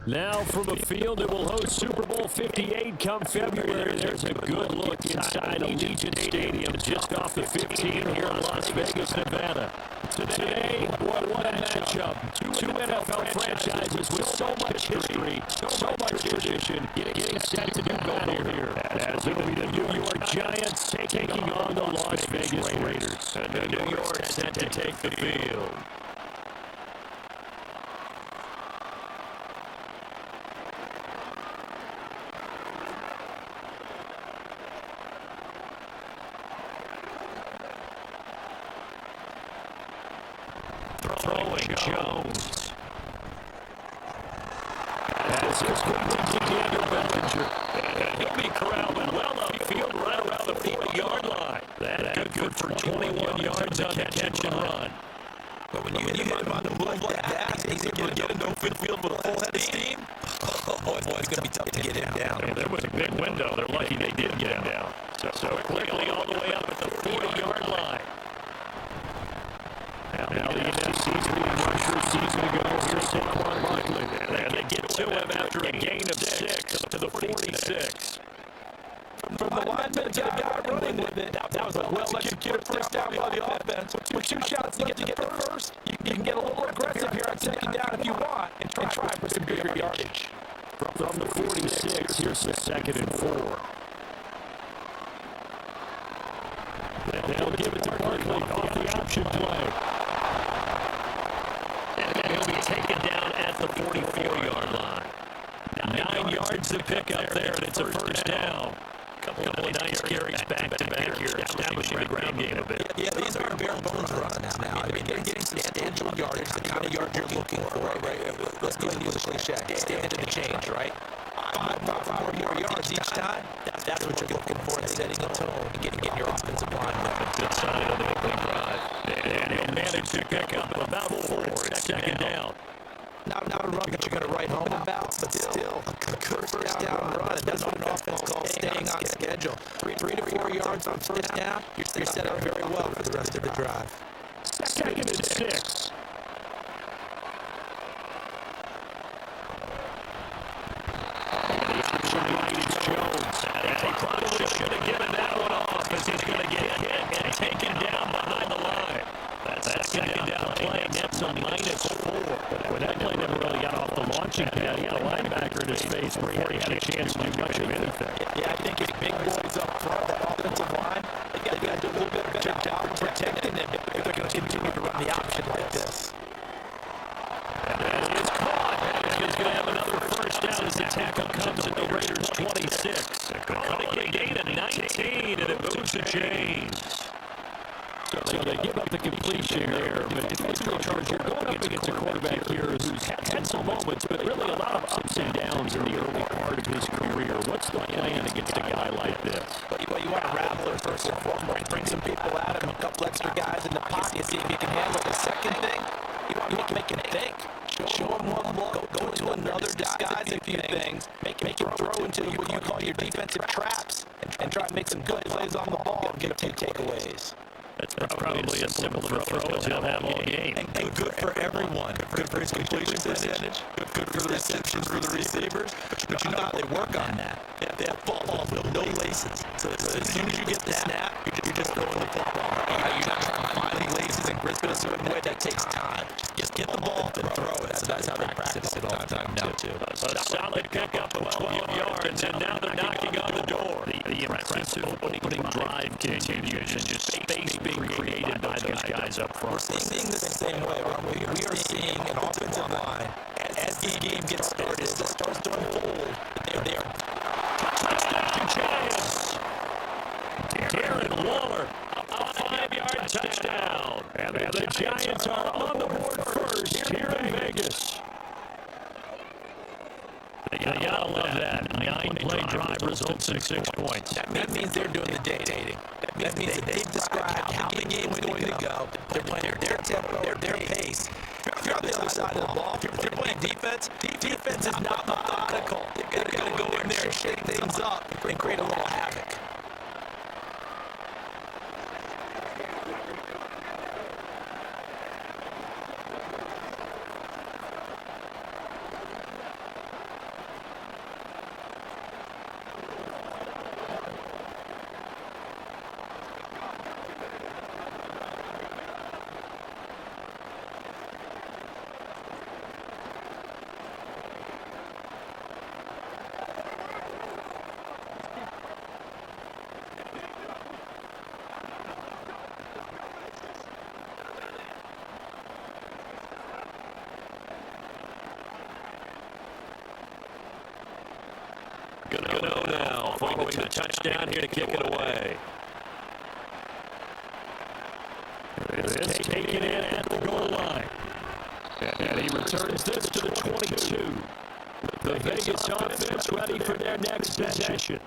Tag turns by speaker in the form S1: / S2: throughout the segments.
S1: Now from the field, it will host Super Bowl 58 come February. There's a good look inside Allegiant Stadium, just off the 15 here in Las Vegas, Nevada. Today, boy, what a matchup. Two NFL franchises with so much history, so much tradition, getting set to do battle here. As it'll be the New York Giants taking on the Las Vegas Raiders. And New York set to take the field. Throwing Jones. This is going to Daniel Bellinger. And he'll be corralling well upfield right around the 40-yard line. That's good for 21 yards on the catch and run.
S2: But when you hit him on the move like that, he's able to get into open field with a full head of steam. Oh, it's going to be tough to get him down.
S1: And there was a big window. They're lucky they did get him down. So quickly all the way up at the 40-yard line. Now the NFC's leading rusher season ago here, Saquon Barkley. And they get to him after a gain of 6 to the 46.
S2: From the lineman to the guy running with it. That was a well-executed first down by the offense. With 2 shots to get the first, you can get a little aggressive here on second down if you want and try for some bigger yardage.
S1: From the 46, here's the 2nd and 4. They'll give it to Barkley off the option play. And he'll be taken down at the 44-yard line. 9 yards to pick up there, and it's a first down. Couple of nice carries back-to-back here, establishing the ground game a bit.
S2: Yeah, these are bare bones runs now. I mean, they're getting substantial yardage, the kind of yard you're looking for, right? Let's go use a cliche. Stand to the change, right? 5 more yards each time. That's what you're looking for in setting a tone and getting your offensive line.
S1: Good sign of the opening drive. And he'll manage to pick up about 4. Second down.
S2: Not a run that you're going to write home about, but still a good first down run. And that's what an offense calls staying on schedule. 3 to 4 yards on first down, you're set up very well for the rest of the drive.
S1: 2nd and 6. Jones. And he probably should have given that one off as he's going to get hit and taken down behind the line. That's second down play. That's a -4. But that play never really got off the launching pad. He had a linebacker in his face before he had a chance to do much of anything.
S2: Yeah, I think his big boys up front, that offensive line, they got to do a little bit better job of protecting him if they're going to continue to run the option like this.
S1: And he is caught. He's going to have another first down as the tackle comes at the Raiders' 26. A gain of 19, and it moves the chains. So they give up the completion there, but defensively charged, you're going up against a quarterback here who's had some moments, but really a lot of ups and downs in the early part of his career. What's the plan against a guy like this?
S2: Well, you want to rattle him first and foremost. Bring some people at him, a couple extra guys in the pocket, see if he can handle the second thing. You want to make him think. Show him one look. Go to another, disguise a few things. Make him throw into what you call your defensive traps and try to make some good plays on the ball and get a few takeaways.
S1: That's probably as simple of a throw as he'll have all game.
S2: And good for everyone. Good for his completion percentage. Good for the receptions for the receivers. But you know how they work on that. They have footballs with no laces. So as soon as you get the snap, you're just throwing the football. You're not trying to find the laces and grip it a certain way. That takes time. Just get the ball and throw it. So that's how they practice it all the time now, too.
S1: A solid pickup of 12 yards, and now they're knocking on the door. The impressive opening drive continues, and just space being created by those guys up front.
S2: We're seeing this the same way, aren't we? We are seeing an offensive line as the game gets started, as it starts to unfold. They are
S1: touchdown Giants. Darren Waller, a 5-yard touchdown. And the Giants are on the board first here in Vegas. You gotta love that. 9-play drive results in 6 points.
S2: That means they're doing the dictating. That means that they've described how the game is going to go. They're playing their tempo, their pace. If you're on the other side of the ball, if you're playing defense, defense is not methodical. They're going to go in there and shake things up and create a little havoc.
S1: Gano now following the touchdown here to kick it away. It's taken in at the goal line. And he returns this to the 22. The Vegas offense ready for their next possession.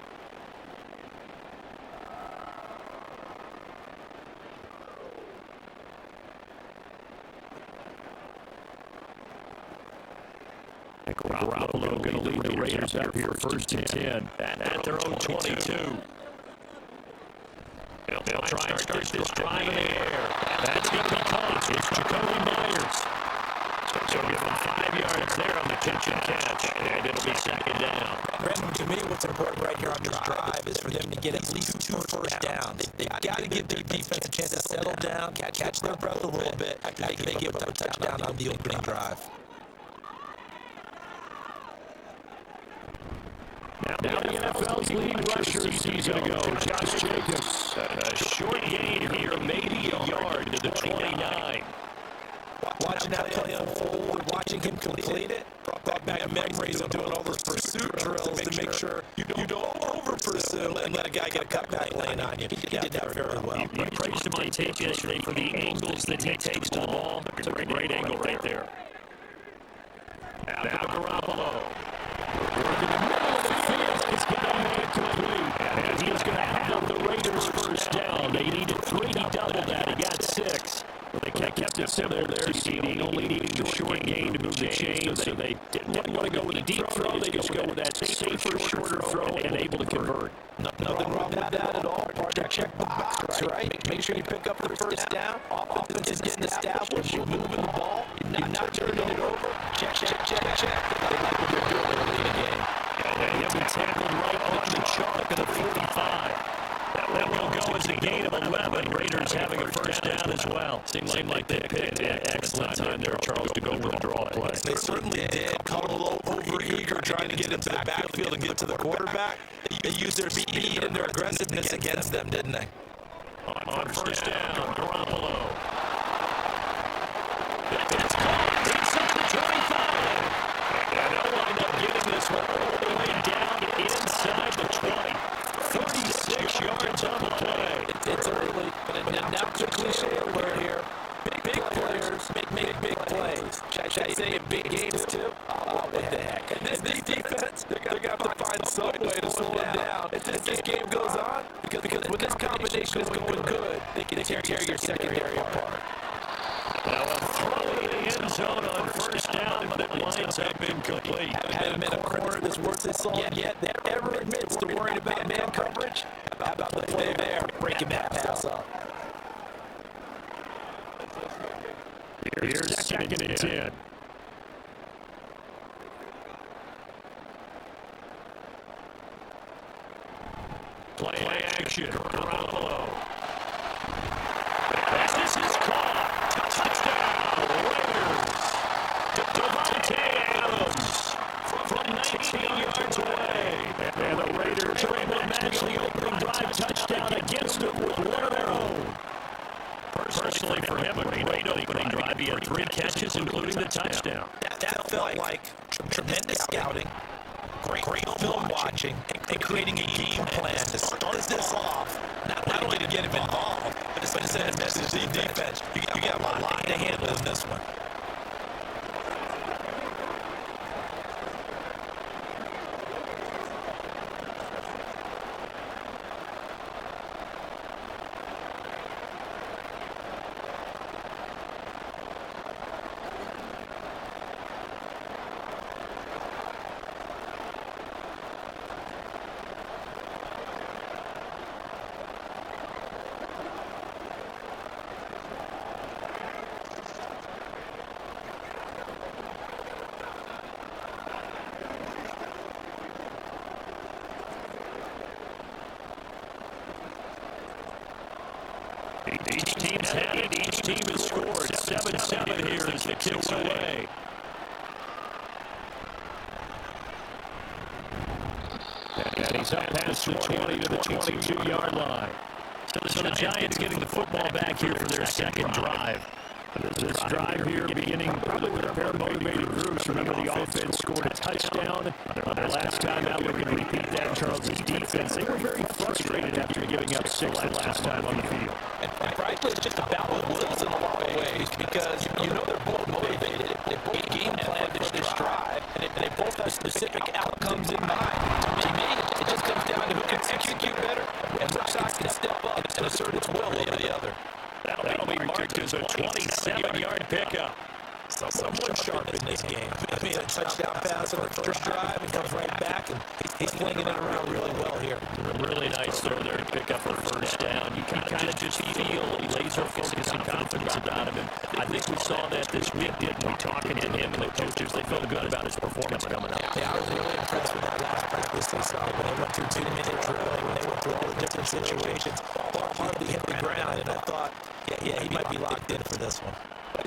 S1: Garoppolo going to lead the Raiders up here first and 10 at their own 22. They'll try and start this drive in the air. That's going to be caught. It's Jacoby Myers. So give him 5 yards there on the catch and catch, and it'll be second down.
S2: Brandon, to me, what's important right here on this drive is for them to get at least 2 first downs. They've got to give their defense a chance to settle down, catch their breath a little bit after they give up a touchdown on the opening drive.
S1: Now the NFL's lead rusher season ago, Josh Jacobs. A short gain here, maybe a yard to the 29.
S2: Watching that play unfold, watching him complete it, brought back memories of doing all those pursuit drills to make sure you don't over-pursue and let a guy get a cutback lane on you. He did that very well.
S1: You praised him on tape yesterday for the angles that he takes to the ball. It's a great angle right there. Now Garoppolo. Working the middle of the field. He's going to make it complete. And he's going to have the Raiders first down. They needed 3. He doubled that. He got 6. They kept it simple there, seeding, only needing the short gain to move the chains, so they didn't want to go with a deep throw. They just go with that safer, shorter throw and able to convert.
S2: Nothing wrong with that at all. Check the box, right? Make sure you pick up the first down. Offense is getting established. You're moving the ball. You're not turning it over. Check. They like what they're doing early in the game.
S1: And he'll be tackled right on the chalk at the 45. That will go as a gain of 11. Raiders having a first down as well. Seemed like they picked an excellent time there, Charles, to go with the draw play.
S2: They certainly did. Caught a little over-eager trying to get into the backfield and get to the quarterback. They used their speed and their aggressiveness against them, didn't they?
S1: On first down, Garoppolo. It's caught inside the 25. And they'll wind up getting this one all the way down inside the 20. 36 yards on the play.
S2: It's early, but now it's a cliche alert here. Big players make big plays. Should I say in big games too? Oh, what the heck. And this defense, they're going to have to find some way to slow it down as this game goes on. Because when this combination is going good, they can tear your secondary apart.
S1: Now a throw to the end zone on first down, but it winds up incomplete.
S2: Haven't been a corner that's worth his salt yet that ever admits to worrying about man coverage. How about the play there, breaking that pass up?
S1: Here's second and 10. Play action, Garoppolo. This is caught. Touchdown, Raiders. Devontae Adams from 19 yards away. And the Raiders are able to match the opening drive touchdown against them with one of their own. Personally for him, a great opening drive. He had 3 catches, including the touchdown.
S2: That felt like tremendous scouting, great film watching, and creating a game plan to start this off. Not only to get him involved, but to send a message to the defense. You got a lot to handle in this one.
S1: Each team's headed, each team has scored 7-7 here as the kicks away. And he's up past the 20 to the 22-yard line. So the Giants getting the football back here for their second drive. This drive here beginning probably with a pair of motivated groups. Remember, the offense scored a touchdown. Their last time out, we can repeat defense, they were very frustrated after giving up 6 last time on the field.
S2: And frankly, it's just a battle of wills in a lot of ways because you know they're both motivated. They both game plan for this drive, and they both have specific outcomes in mind. To me, it just comes down to who can execute better and which side can step up and assert its will over the other.
S1: That'll be marked as a 27-yard pickup.
S2: Someone sharp in this game. I mean, a touchdown pass on the first drive and comes right back, and he's flinging it around really well here.
S1: Really nice throw there to pick up a first down. You kind of just feel laser focus and confidence about him. And I think we saw that this week, didn't we? Talking to him and the coaches, they felt good about his performance coming up.
S2: Yeah, I was really impressed with that last practice they saw when they went through 2-minute drill, when they went through all the different situations. Ball hardly hit the ground, and I thought, yeah, he might be locked in for this one.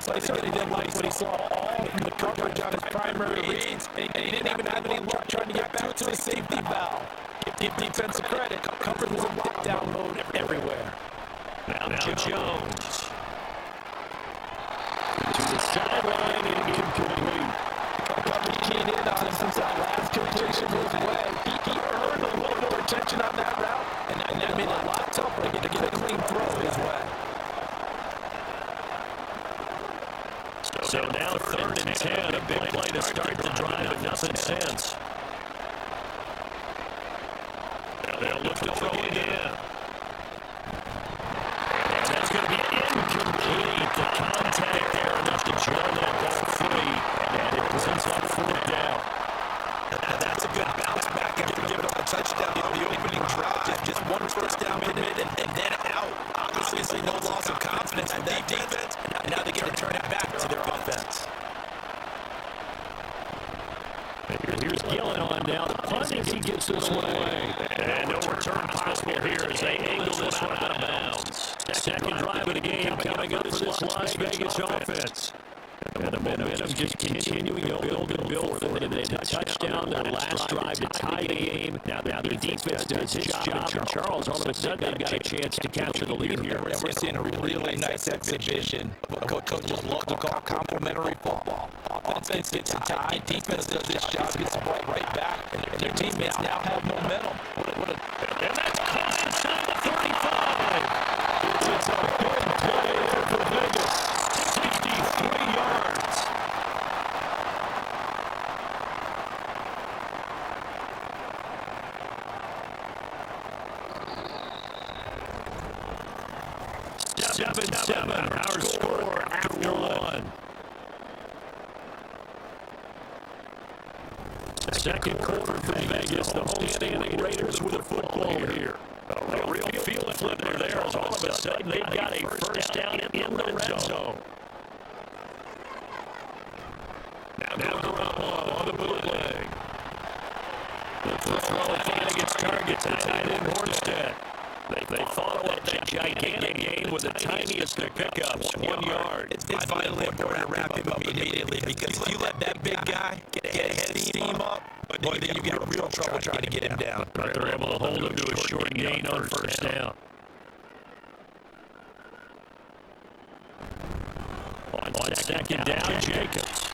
S2: So he certainly didn't like what he saw all from the coverage on his primary reads, and he didn't even have any luck trying to get back to his safety valve. Give defensive credit. Coverage was in lockdown mode everywhere.
S1: Now Jones. To the sideline and incomplete.
S2: Coverage keyed in on him since that last completion his way. He earned a little more attention on that route, and that made it a lot tougher to get a clean throw his way.
S1: So now 3rd and 10, a big play to start the drive, but nothing since. They'll look to throw it again. And that's going to be incomplete. The contact there enough to jar that ball free, and it brings up 4th down.
S2: That's a good bounce back after giving up a touchdown. The opening drive, just one first down minute and then out. Obviously, no loss of confidence in that defense. And now they get to turn it back to their offense.
S1: Here's Gillen on now. The punt he gets this one away. And no return possible here as they angle this one out of bounds. Second drive of the game coming up for this Las Vegas offense. And the momentum just continuing to build for them. They had a touchdown that last drive to tie the game. Now the defense does its job, and Charles, all of a sudden, they've got a chance to capture the lead here.
S2: We're seeing a really nice exhibition of what coaches love to call complementary football. Offense gets a tie, defense does its job, gets the ball right back, and their teammates now have momentum.
S1: And that's caught inside the 35. It's a big play there for Vegas. 63 yards. Seven, our score after one. Second quarter for Vegas, the homestanding Raiders with a football here. A real field flipper there as all of a sudden they've got a first down in the red zone. Now Garoppolo on the bootleg. The throw finally gets targets and tight end Hornstead. They follow up that gigantic gain with the tiniest of pickups, 1 yard.
S2: It's vitally important to wrap him up immediately because if you let that big guy get ahead of steam up, boy, then you got real trouble trying to get him down.
S1: But they're able to hold him to a short gain on first down. On second down, Jacobs.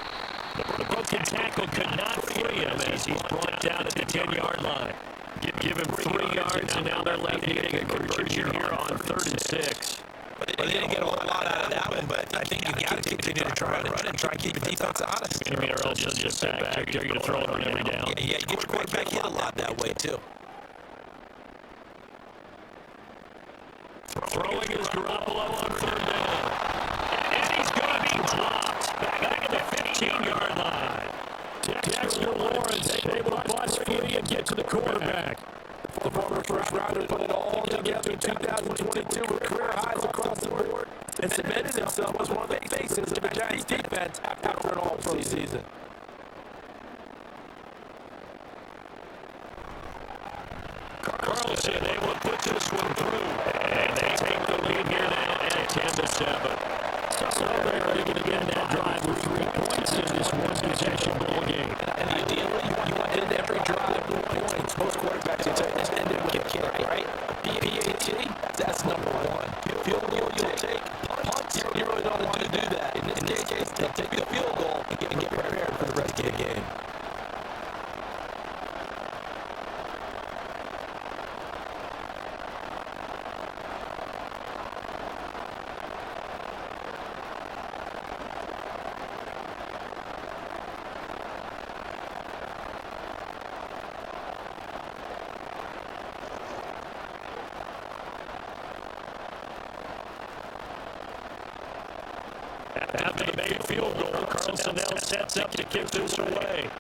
S1: The broken tackle could not free him as he's brought down at the 10-yard line. Give him 3 yards, and now they're left getting a conversion here on 3rd and 6.
S2: But they didn't get a whole lot out of that one, but I think you got to continue to try and run and try and keep the defense honest.
S1: Or else just sit back. You're going to throw it on every down.
S2: Yeah, you get your quarterback hit a lot that way, too.
S1: Throwing is Garoppolo on 3rd down. And he's going to be dropped back at the 15-yard line. Dexter Lawrence able to bust free and get to the quarterback. The former first rounder put it all together in 2022 with career highs across the board and cemented himself as one of the faces of the Giants defense after an all-pro season. Carlson able to put this one through, and they take the lead here now at 10-7. So they're going to get that drive with 3 points in this one-possession ball game.
S2: And ideally, you want to end every drive with points. Most quarterbacks would say just end it with a kick, right? PAT, that's number one. Field goal, you'll take. Punts, you really don't want to do that. In this case, they'll take the field goal and get prepared for the rest of the game.
S1: Brightwell sets up to kick this away.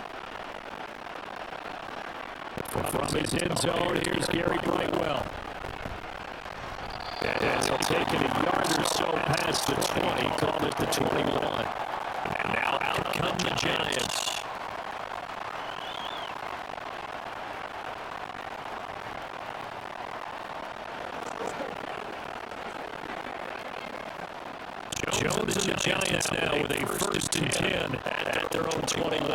S1: From his end zone, here's Gary Brightwell. And he'll take it a yard or so past the 20, called it the 21. And now out come the Giants. Jones and the Giants now with a 1st and 10 at their own 21.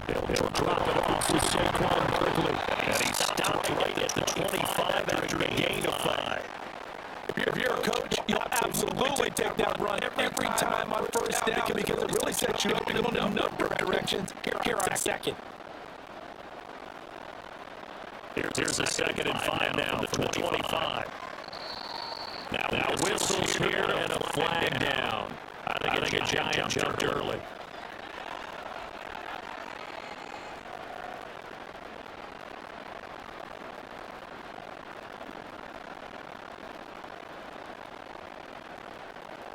S1: They'll drop it off to Saquon Barkley. And he stopped right at the 25 after a gain of 5.
S2: If you're a coach, you'll absolutely take that run every time on 1st down because it really sets you up to go in a number of directions here on 2nd.
S1: Here's a 2nd and 5 now from the 25. Now whistles here and a flag down. I think a Giant jumped early.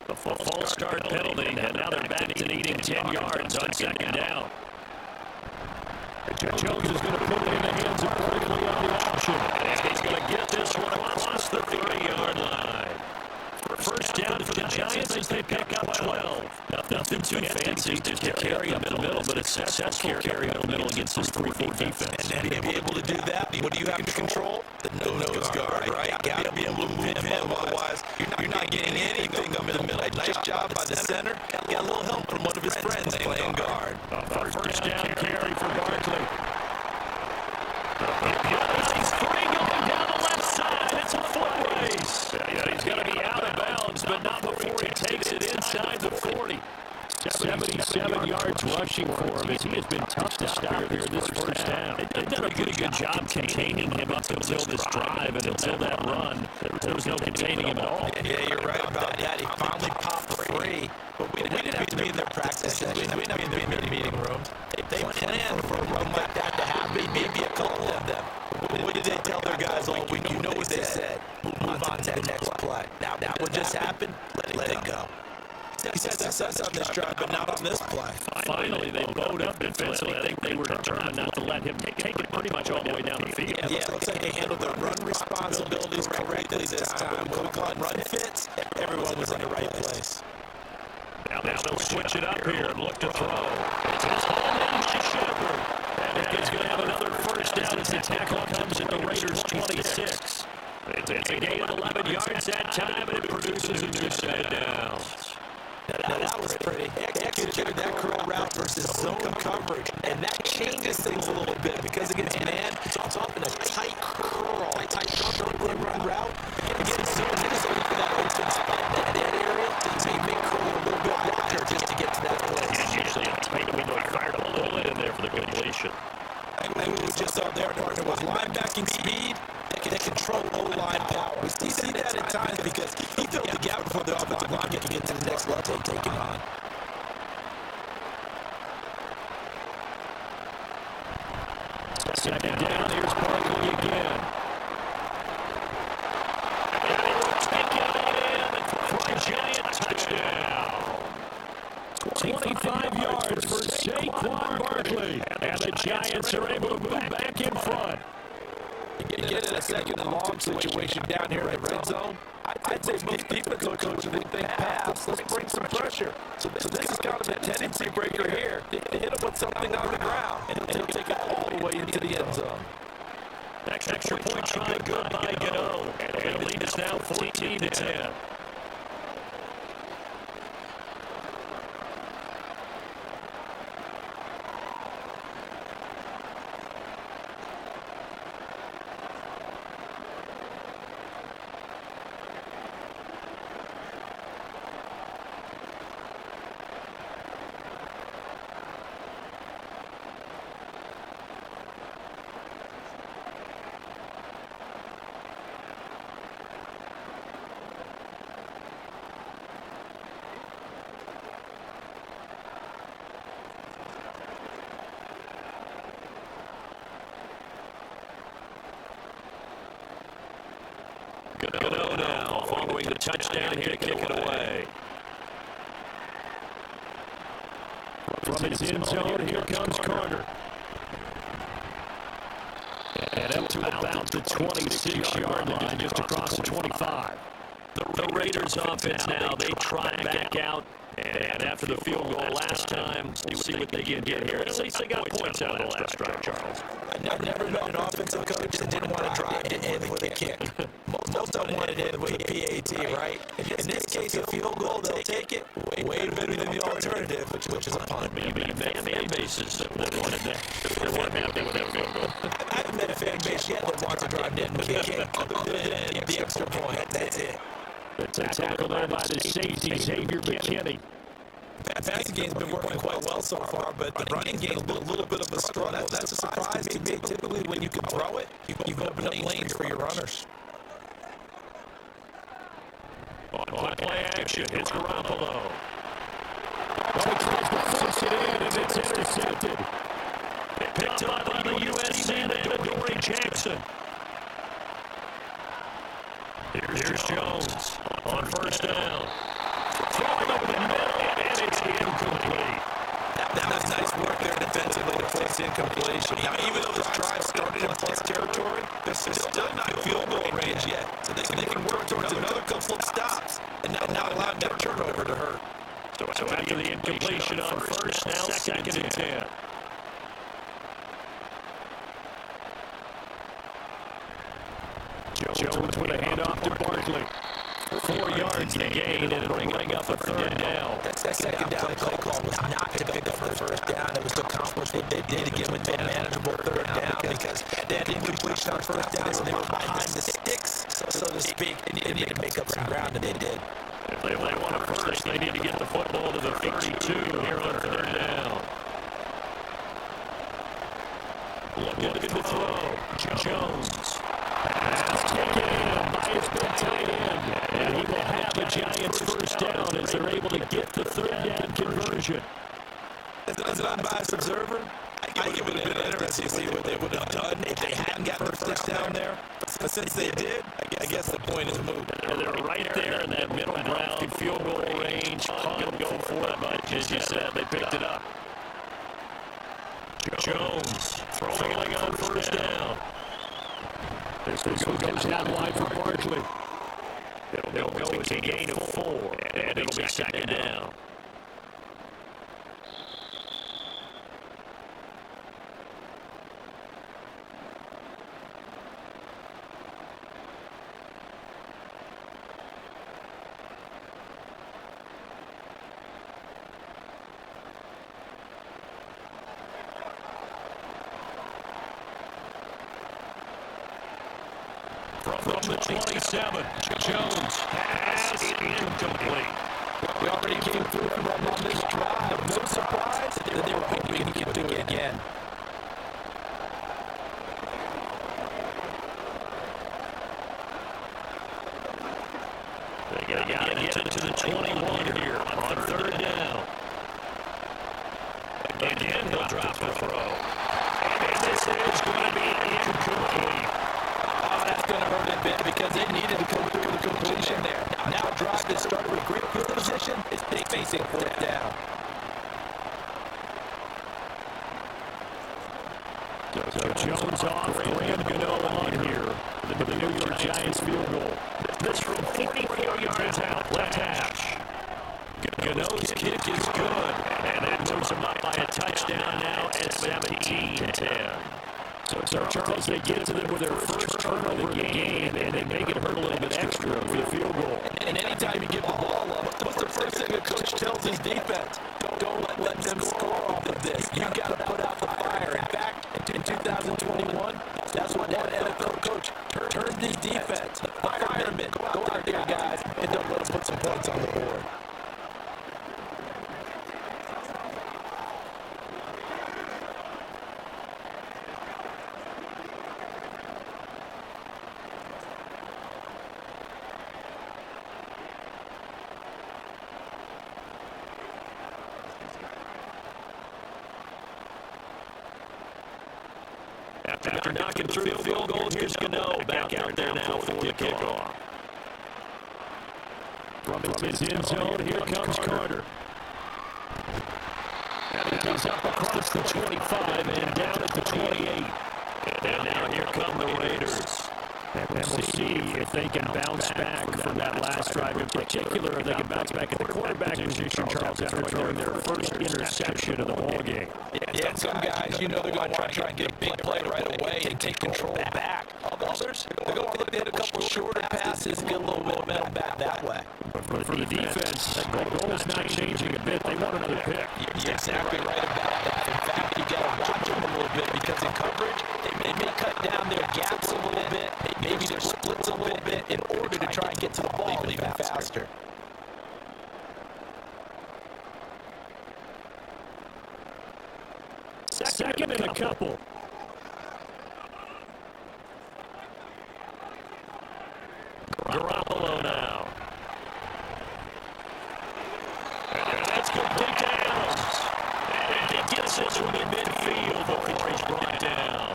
S1: A false start penalty, and now they're back to needing 10 yards on 2nd down. Jones is going to put it in the hands of Barkley on the option. And he's going to get this one across the 30-yard line. 1st down for the Giants as they pick up 12. Nothing too fancy just to carry up the middle, but a successful carry up the middle against this 3-4 defense.
S2: And to be able to do that, what do you have to control? The nose guard, right? You got to be able to move him, otherwise you're not getting anything up in the middle. Nice job by the center. Got a little help from one of his friends playing guard.
S1: 1st down carry for Barkley. He's free going down the left side. It's a foot race. Yeah, he's going to be out of bounds, but not before he takes it inside the 40. 77 yards rushing for him as he has been tough to stop here this 1st down. They've done a pretty good job containing him up until this drive and until that run. There was no containing him at all.
S2: Yeah, you're right about that. He finally popped free. But we didn't have to be in their practice sessions. We didn't have to be in their meeting rooms. They planned for a run like that to happen, maybe a couple of them. What did they tell their guys all week? You know what they said. Move on to the next play. Now, what just happened? Let it go. He said success on this drive, but not on this play.
S1: Finally, they bowed up defensively. I think they were determined not to let him take it pretty much all the way down the field.
S2: Yeah, it looks like they handled their run responsibilities correctly this time. What we call it run fits, everyone was in the right place.
S1: Now they'll switch it up here and look to throw. It's hauled in by Shepard. And he's going to have another 1st down as the tackle comes at the Raiders' 26. It's a gain of 11 yards that time, and it produces a new set of downs.
S2: Now that was pretty. Executed that curl route versus zone coverage, and that changes things a little bit because against man, it's often a tight curl, tight run route. Against zone, you just look for that open spot in that area, so you may curl a little bit wider just to get to that place.
S1: It's usually a tight window. He fired a little in there for the completion.
S2: And we was just out there, partner, with linebacking speed. They control O-line power. We see that at times because he filled the gap before the offensive line can get to the next level and take him on.
S1: Second down, here's Barkley again. And he will take it in for a Giant touchdown. 25 yards for Saquon Barkley. And the Giants are able to move back in front.
S2: You get in a 2nd and long situation down here in the red zone. I'd say most defensive coaches would think pass. Let's bring some pressure. So this is kind of a tendency breaker here. They hit him with something on the ground, and he'll take it all the way into the end zone.
S1: Extra point try, good by Gano. And the lead is now 14-10. Gano now following the touchdown here to kick it away. From his end zone, here comes Carter. And up to about the 26-yard line, just across the 25. The Raiders offense now, they trot back out. And after the field goal last time, we'll see what they can get here. They got points out of the last drive, Charles.
S2: I've never met an offensive coach that didn't want to drive to end with a kick. Most of them wanted to end with a PAT, right? In this case, a field goal, they'll take it way better than the alternative, which is a punt.
S1: Maybe fan bases that wanted to happy with that field goal.
S2: I haven't met a fan base yet that wants to drive to end with a kick, other than the extra point. That's it.
S1: The tackle there by the safety, Xavier McKinney.
S2: Passing game's been working quite well so far, but the running game's been a little bit of a struggle. That's a surprise to me. Typically, when you can throw it, you've opened up lanes for your runners.
S1: On play action, it's Garoppolo. Oh, he tries to force it in, and it's intercepted. Picked up by the USC, Adoree Jackson. Here's Jones on first down. Throwing over the middle, and it's incomplete.
S2: That was nice work there defensively to place incompletion. Now, even though this drive started in plus territory, they're still not field goal range yet. So they can work towards another couple of stops and now allow that turnover to hurt.
S1: So after the incompletion on first, now second and 10. Jones with a handoff to Barkley. 4 yards to gain, and it'll bring up a third down.
S2: That second down play call was not to pick up the first down. It was to accomplish what they did to get them into a manageable third down because they had incompletion on first down, so they were behind the sticks, so to speak. They needed to make up some ground, and they did.
S1: If they want it first, they need to get the football to the 32 here on third down. Looking to throw. Jones. Pass taken in by his big tight end. And he will have a Giants first down as they're able to get the third down conversion.
S2: As an unbiased observer, I think it would have been interesting to see what they would have done if they hadn't gotten the first down there. But since they did, I guess the point is moved.
S1: They're right there in that middle ground field goal range. Punt, go for it, but as you said, they picked it up. Jones throwing on first down. This goes down wide for Barkley. They'll go as a gain of 4, and it'll be second down. From the 27, Jones pass incomplete.
S2: We already came through and run on this drive. No surprise that they were hoping he could do it again.
S1: They got to get it to the 21 here on third down. Again, they'll drop the throw. And this is going to be incomplete.
S2: That's going to hurt a bit because they needed to come through the completion there. Now a drive that started with great field position is facing fourth down.
S1: So Jones off, Graham Gano on here for the New York Giants field goal. This from 44 yards out, left hash. Gano's kick is good, and that moves them up by a touchdown now at 17-10. So Charles, they get to them with their first turnover of the game, and they make it hurt a little bit extra for the field goal.
S2: And anytime you give the ball up, what's the first thing a coach tells his defense? Don't let them score off of this. You got to put out the fire. In fact, in 2021, that's what that NFL coach turned his defense. The firemen, go out there, guys, and don't let them put some points on the board.
S1: After knocking through the field goal, here's Gano back out there now for the kickoff. From his end zone, here comes Carter. And He's up across the 25 and down at the 28. And now here come the Raiders. And we'll see if they can bounce back from that last drive in particular, if they can bounce back at the quarterback position, Charles, after throwing their first interception of the ballgame.
S2: Yeah, and some guys, you know, they're going to try and get a big play right away and take control back. Others, they're going to look at a couple shorter passes and get a little bit of momentum back that way.
S1: But for the defense, the goal's not changing a bit. They want another pick.
S2: You're exactly right about that. In fact, you got to watch them a little bit because in coverage, they may cut down their gaps a little bit, maybe their splits a little bit in order to try and get to the ball even faster.
S1: Second and a couple. Garoppolo now. And that's complete to Adams. And he gets this one in midfield before he's brought down.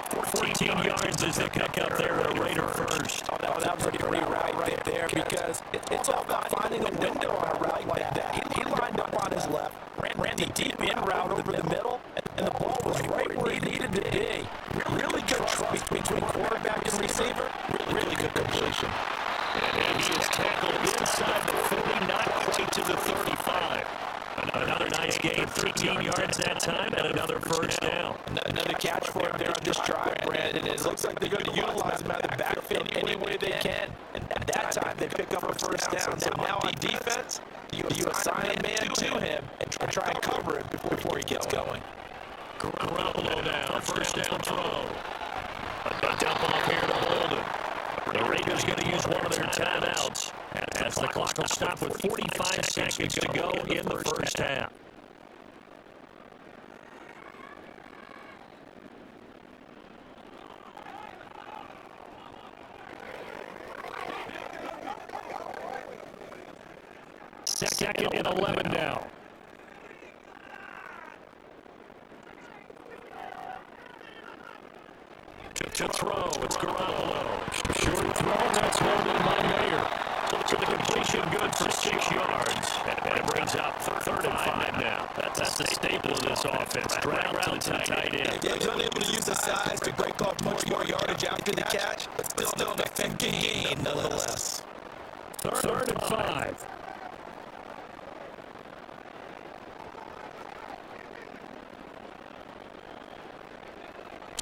S1: 14 yards as they pick up there at a Raider first.
S2: Oh, that was a pretty right there because it's all about finding a window on a route like that. He lined up on his left, ran the deep in route over the middle, and the ball was right where he needed to be. Really good trust between quarterback and receiver. Really good completion.
S1: And he is tackled inside the 40, not quite to the 35. Another nice game, 13 yards that time, and another first down.
S2: Another catch for him there on this drive, Brandon. It looks like they're going to utilize him out of the backfield any way they can. And at that time, they pick up a first down. So now on defense, you assign a man to him and try and cover him before he gets going.
S1: Garoppolo now, first down throw. A dump off here to hold him. The Raiders going to use one of their timeouts as the clock will stop with 45 seconds to go in the first half. Second and 11 now. To throw, it's Garoppolo. Short throw, that's held in by Mayer. To the completion, good for 6 yards. And it brings up third and 5 now. That's the staple of this offense. Drag route to the tight end.
S2: Yeah, he's unable to use his size to break off much more yardage after the catch, but still an effective gain nonetheless.
S1: Third and 5.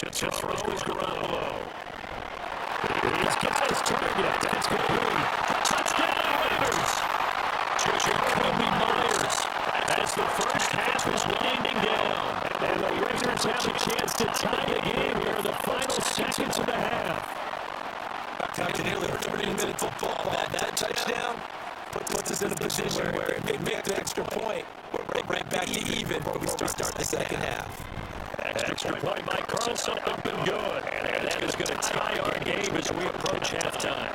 S1: To throw is Garoppolo. He's got his target. That's complete. Touchdown Raiders. Jacoby Myers. As the first half is winding down. And the Raiders have a chance to tie the game here in the final seconds of the half.
S2: After nearly 30 minutes of football, that touchdown puts us in a position where it may make the extra point. We're right back to even when we start the second half.
S1: Extra point by Carlson up and good. And that is going to tie our game as we approach halftime.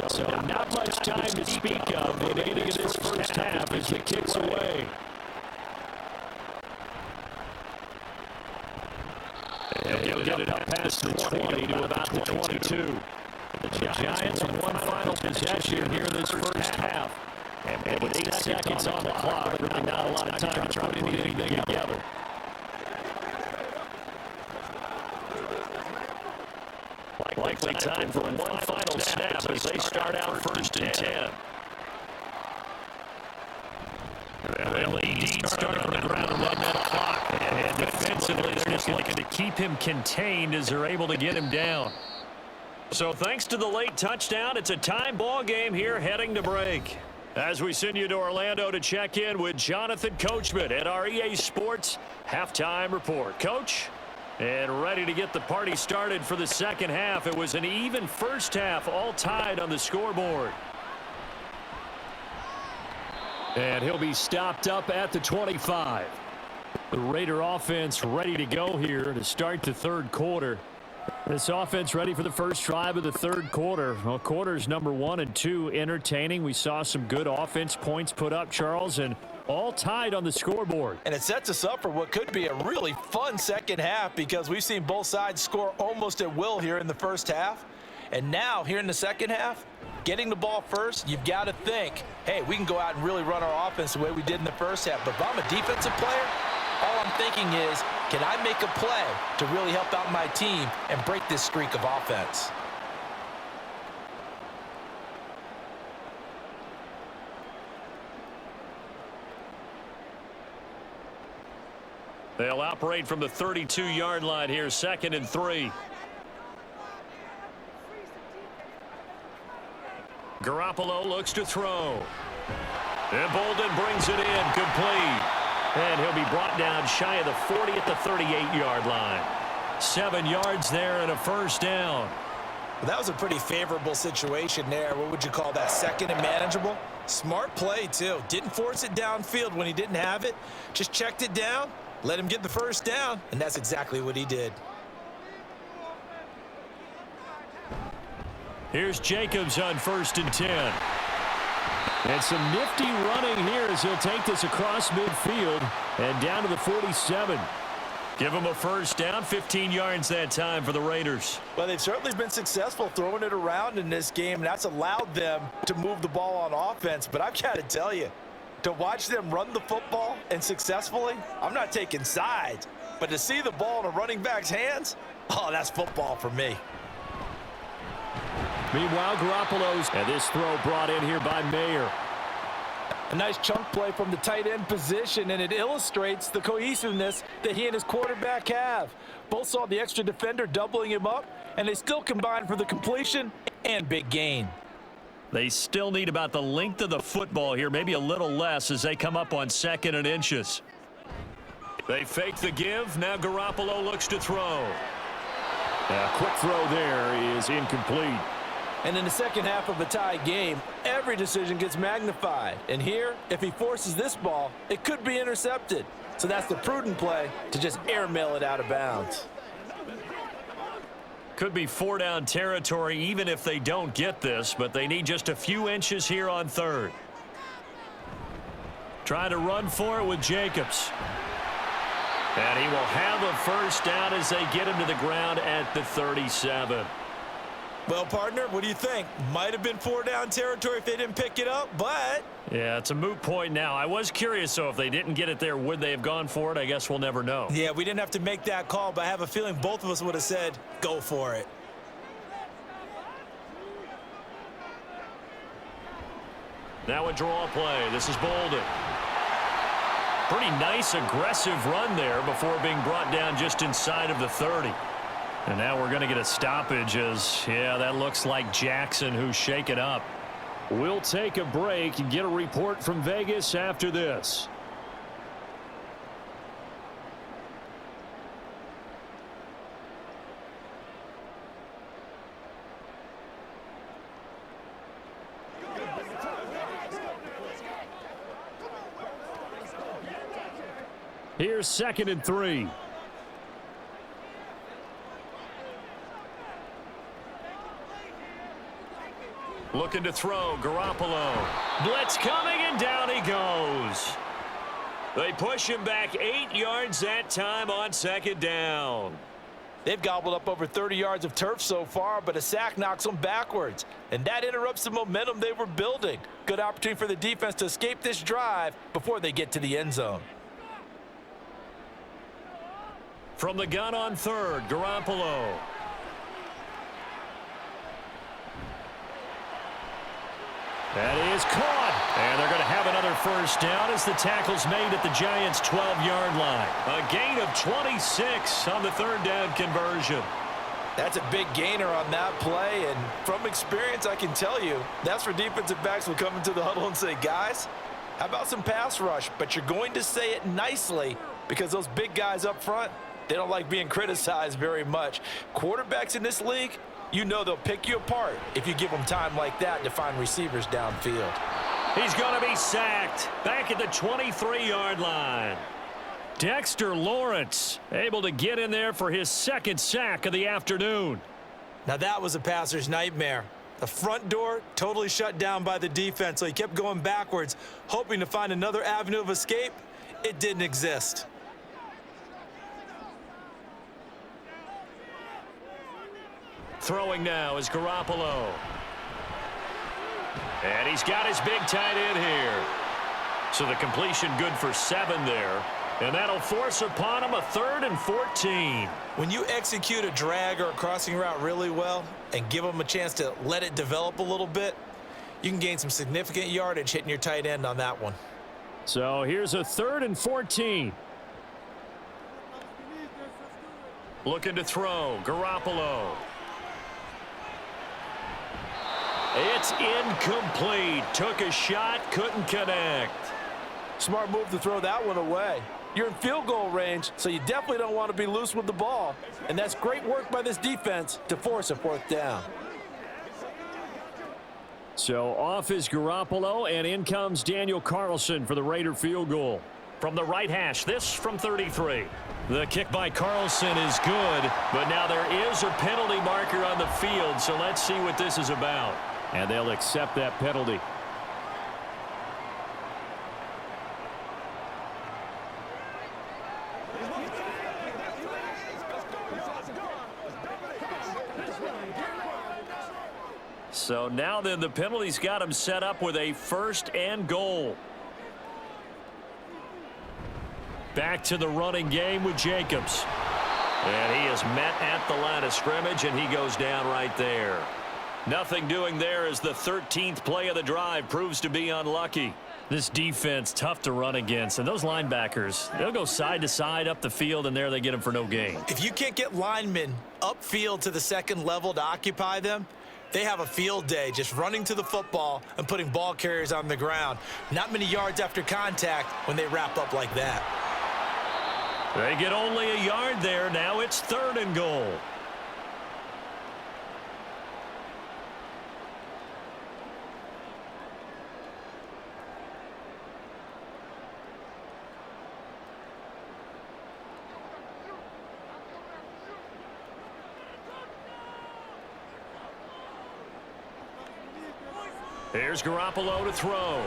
S1: So not much time to speak of remaining in this first half as the kick's away. And he'll get it up past the 20 to about the 22. The Giants have one final possession here in this first half. And with 8 seconds on the clock, really not a lot of time to put anything together. Likely time for one final snap as they start out first and 10. They'll indeed start on the ground and run that clock. And defensively, they're just looking to keep him contained as they're able to get him down. So thanks to the late touchdown, it's a tie ball game here heading to break. As we send you to Orlando to check in with Jonathan Coachman at our EA Sports Halftime Report. Coach, and ready to get the party started for the second half. It was an even first half, all tied on the scoreboard. And he'll be stopped up at the 25. The Raider offense ready to go here to start the third quarter. This offense ready for the first drive of the third quarter. Well, quarters number 1 and 2 entertaining. We saw some good offense points put up, Charles, and all tied on the scoreboard.
S2: And it sets us up for what could be a really fun second half because we've seen both sides score almost at will here in the first half. And now here in the second half, getting the ball first, you've got to think, hey, we can go out and really run our offense the way we did in the first half. But if I'm a defensive player, all I'm thinking is, can I make a play to really help out my team and break this streak of offense?
S1: They'll operate from the 32-yard line here, 2nd and 3. Garoppolo looks to throw. And Bolden brings it in, complete. And he'll be brought down shy of the 40 at the 38-yard line. 7 yards there and a first down.
S2: Well, that was a pretty favorable situation there. What would you call that, second and manageable? Smart play, too. Didn't force it downfield when he didn't have it. Just checked it down, let him get the first down, and that's exactly what he did.
S1: Here's Jacobs on 1st and 10. And some nifty running here as he'll take this across midfield and down to the 47. Give him a first down, 15 yards that time for the Raiders.
S2: Well, they've certainly been successful throwing it around in this game, and that's allowed them to move the ball on offense. But I've got to tell you, to watch them run the football and successfully, I'm not taking sides, but to see the ball in a running back's hands, oh, that's football for me.
S1: Meanwhile, Garoppolo's, and this throw brought in here by Mayer.
S2: A nice chunk play from the tight end position, and it illustrates the cohesiveness that he and his quarterback have. Both saw the extra defender doubling him up, and they still combined for the completion and big gain.
S1: They still need about the length of the football here, maybe a little less as they come up on 2nd and inches. They fake the give. Now Garoppolo looks to throw. A quick throw there is incomplete.
S2: And in the second half of a tie game, every decision gets magnified. And here, if he forces this ball, it could be intercepted. So that's the prudent play to just airmail it out of bounds.
S1: Could be 4-down territory even if they don't get this, but they need just a few inches here on 3rd. Trying to run for it with Jacobs. And he will have a first down as they get him to the ground at the 37.
S2: Well, partner, what do you think? Might have been 4-down territory if they didn't pick it up, but...
S1: Yeah, it's a moot point now. I was curious, so if they didn't get it there, would they have gone for it? I guess we'll never know.
S2: Yeah, we didn't have to make that call, but I have a feeling both of us would have said, go for it.
S1: Now a draw play. This is Bolden. Pretty nice, aggressive run there before being brought down just inside of the 30. And now we're going to get a stoppage as, yeah, that looks like Jackson who's shaken up. We'll take a break and get a report from Vegas after this. Here's 2nd and 3. Looking to throw, Garoppolo. Blitz coming, and down he goes. They push him back 8 yards that time on 2nd down.
S2: They've gobbled up over 30 yards of turf so far, but a sack knocks them backwards. And that interrupts the momentum they were building. Good opportunity for the defense to escape this drive before they get to the end zone.
S1: From the gun on 3rd, Garoppolo. That is caught. And they're going to have another first down as the tackle's made at the Giants' 12-yard line. A gain of 26 on the 3rd down conversion.
S2: That's a big gainer on that play, and from experience, I can tell you, that's where defensive backs will come into the huddle and say, guys, how about some pass rush? But you're going to say it nicely because those big guys up front, they don't like being criticized very much. Quarterbacks in this league, you know they'll pick you apart if you give them time like that to find receivers downfield.
S1: He's going to be sacked back at the 23-yard line. Dexter Lawrence able to get in there for his second sack of the afternoon.
S2: Now that was a passer's nightmare. The front door totally shut down by the defense, so he kept going backwards, hoping to find another avenue of escape. It didn't exist.
S1: Throwing now is Garoppolo. And he's got his big tight end here. So the completion good for 7 there. And that'll force upon him a 3rd and 14.
S2: When you execute a drag or a crossing route really well and give them a chance to let it develop a little bit, you can gain some significant yardage hitting your tight end on that one.
S1: So here's a 3rd and 14. Looking to throw, Garoppolo. It's incomplete. Took a shot, couldn't connect.
S2: Smart move to throw that one away. You're in field goal range, so you definitely don't want to be loose with the ball. And that's great work by this defense to force a 4th down.
S1: So off is Garoppolo, and in comes Daniel Carlson for the Raider field goal. From the right hash, this from 33. The kick by Carlson is good, but now there is a penalty marker on the field, so let's see what this is about. And they'll accept that penalty. So now then the penalty's got him set up with a 1st and goal. Back to the running game with Jacobs. And he is met at the line of scrimmage, and he goes down right there. Nothing doing there as the 13th play of the drive proves to be unlucky. This defense tough to run against, and those linebackers, they'll go side to side up the field, and there they get them for no gain.
S2: If you can't get linemen upfield to the 2nd level to occupy them, they have a field day just running to the football and putting ball carriers on the ground. Not many yards after contact when they wrap up like that.
S1: They get only a yard there. Now it's 3rd and goal. Here's Garoppolo to throw.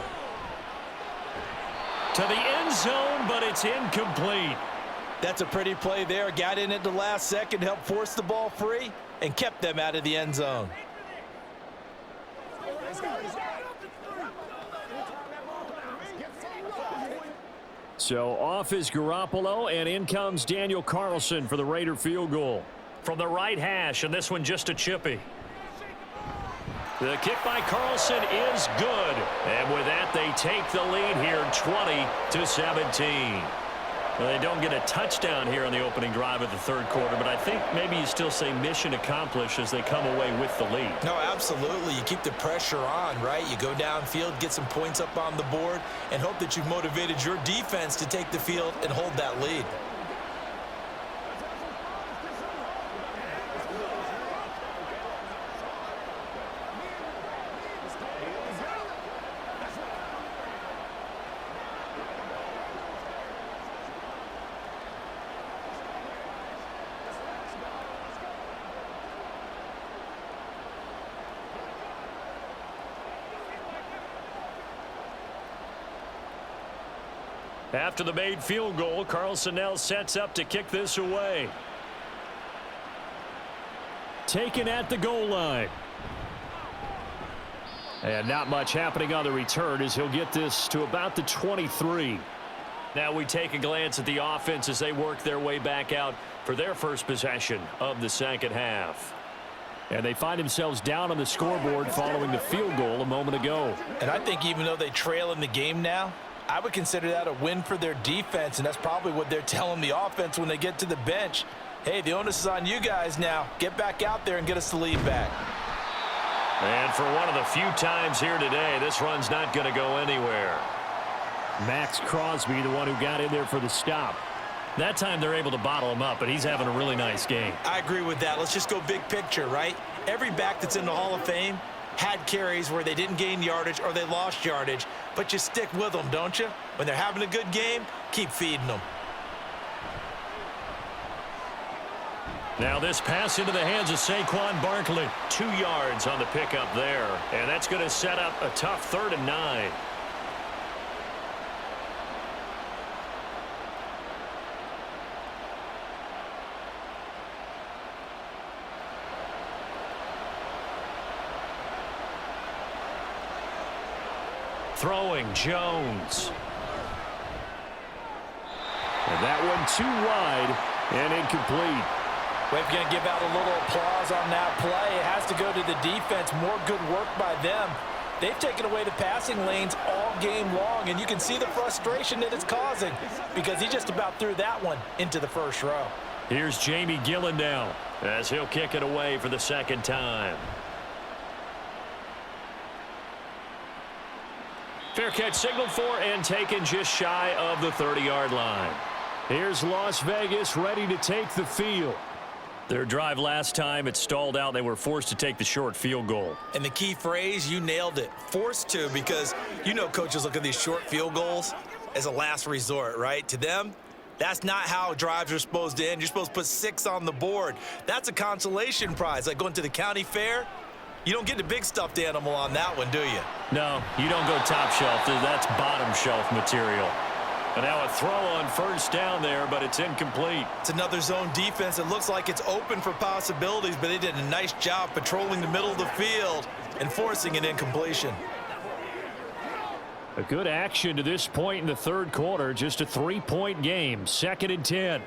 S1: To the end zone, but it's incomplete.
S2: That's a pretty play there. Got in at the last second, helped force the ball free, and kept them out of the end zone.
S1: So off is Garoppolo, and in comes Daniel Carlson for the Raider field goal. From the right hash, and this one just a chippy. The kick by Carlson is good. And with that, they take the lead here 20-17. Well, they don't get a touchdown here on the opening drive of the 3rd quarter, but I think maybe you still say mission accomplished as they come away with the lead.
S2: No, absolutely. You keep the pressure on, right? You go downfield, get some points up on the board, and hope that you've motivated your defense to take the field and hold that lead.
S1: After the made field goal, Carlson now sets up to kick this away. Taken at the goal line. And not much happening on the return as he'll get this to about the 23. Now we take a glance at the offense as they work their way back out for their first possession of the 2nd half. And they find themselves down on the scoreboard following the field goal a moment ago.
S2: And I think even though they trail in the game now, I would consider that a win for their defense, and that's probably what they're telling the offense when they get to the bench. Hey, the onus is on you guys now. Get back out there and get us the lead back.
S1: And for one of the few times here today, this run's not going to go anywhere. Max Crosby, the one who got in there for the stop. That time they're able to bottle him up, but he's having a really nice game.
S2: I agree with that. Let's just go big picture, right? Every back that's in the Hall of Fame had carries where they didn't gain yardage or they lost yardage, but you stick with them, don't you? When they're having a good game, keep feeding them.
S1: Now this pass into the hands of Saquon Barkley. 2 yards on the pickup there. And that's going to set up a tough 3rd and 9. Throwing Jones. And that one too wide and incomplete.
S2: We're going to give out a little applause on that play. It has to go to the defense. More good work by them. They've taken away the passing lanes all game long, and you can see the frustration that it's causing because he just about threw that one into the first row.
S1: Here's Jamie Gillen now as he'll kick it away for the 2nd time. Fair catch signaled for and taken just shy of the 30-yard line. Here's Las Vegas ready to take the field. Their drive last time, it stalled out. They were forced to take the short field goal.
S2: And the key phrase, you nailed it. Forced to, because you know coaches look at these short field goals as a last resort, right? To them, that's not how drives are supposed to end. You're supposed to put 6 on the board. That's a consolation prize. Like going to the county fair, you don't get the big stuffed animal on that one, do you?
S1: No, you don't go top shelf. That's bottom shelf material. And now a throw on 1st down there, but it's incomplete.
S2: It's another zone defense. It looks like it's open for possibilities, but they did a nice job patrolling the middle of the field and forcing an incompletion.
S1: A good action to this point in the 3rd quarter. Just a 3-point game. 2nd and 10.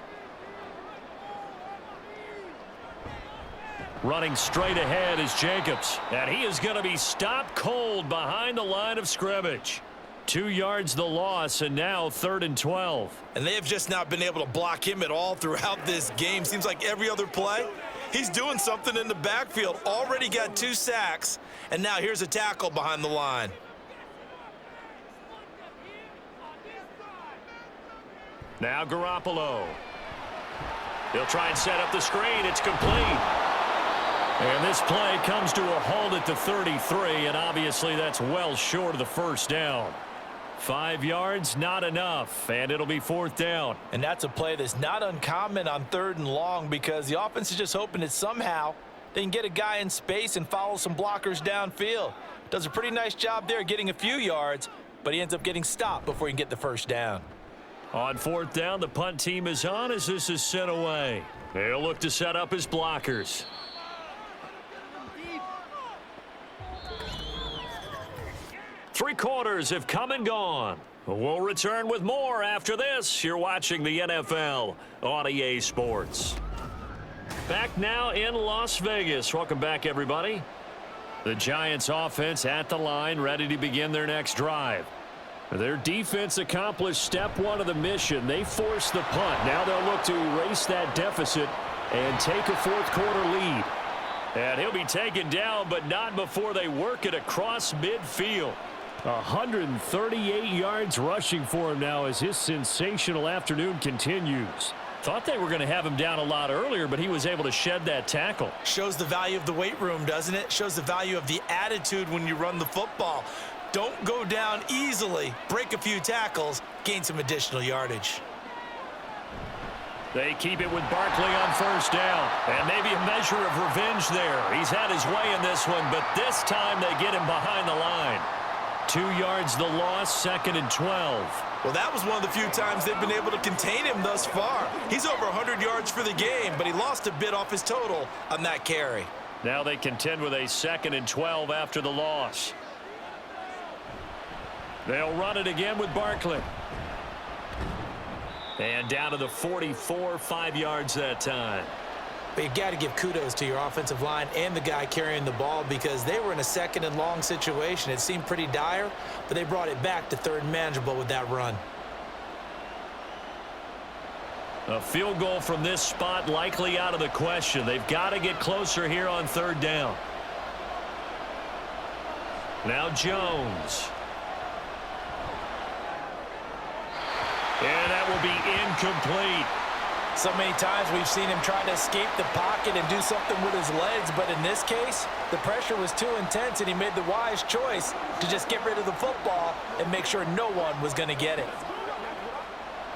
S1: Running straight ahead is Jacobs. And he is going to be stopped cold behind the line of scrimmage. 2 yards the loss, and now 3rd and 12.
S2: And they have just not been able to block him at all throughout this game. Seems like every other play, he's doing something in the backfield. Already got 2 sacks, and now here's a tackle behind the line.
S1: Now Garoppolo. He'll try and set up the screen. It's complete. And this play comes to a halt at the 33, and obviously that's well short of the 1st down. 5 yards, not enough, and it'll be 4th down.
S2: And that's a play that's not uncommon on 3rd and long because the offense is just hoping that somehow they can get a guy in space and follow some blockers downfield. Does a pretty nice job there getting a few yards, but he ends up getting stopped before he can get the 1st down.
S1: On 4th down, the punt team is on as this is sent away. They'll look to set up his blockers. Three quarters have come and gone. We'll return with more after this. You're watching the NFL on EA Sports. Back now in Las Vegas. Welcome back, everybody. The Giants offense at the line, ready to begin their next drive. Their defense accomplished step 1 of the mission. They forced the punt. Now they'll look to erase that deficit and take a 4th quarter lead. And he'll be taken down, but not before they work it across midfield. 138 yards rushing for him now as his sensational afternoon continues. Thought they were going to have him down a lot earlier, but he was able to shed that tackle.
S2: Shows the value of the weight room, doesn't it? Shows the value of the attitude when you run the football. Don't go down easily. Break a few tackles. Gain some additional yardage.
S1: They keep it with Barkley on 1st down. And maybe a measure of revenge there. He's had his way in this one, but this time they get him behind the line. 2 yards the loss, 2nd and 12.
S2: Well, that was one of the few times they've been able to contain him thus far. He's over 100 yards for the game, but he lost a bit off his total on that carry.
S1: Now they contend with a 2nd and 12 after the loss. They'll run it again with Barkley. And down to the 44, 5 yards that time.
S2: But you've got to give kudos to your offensive line and the guy carrying the ball because they were in a 2nd and long situation. It seemed pretty dire, but they brought it back to 3rd and manageable with that run.
S1: A field goal from this spot likely out of the question. They've got to get closer here on third down. Now Jones. And that will be incomplete.
S2: So many times we've seen him try to escape the pocket and do something with his legs, but in this case, the pressure was too intense and he made the wise choice to just get rid of the football and make sure no one was going to get it.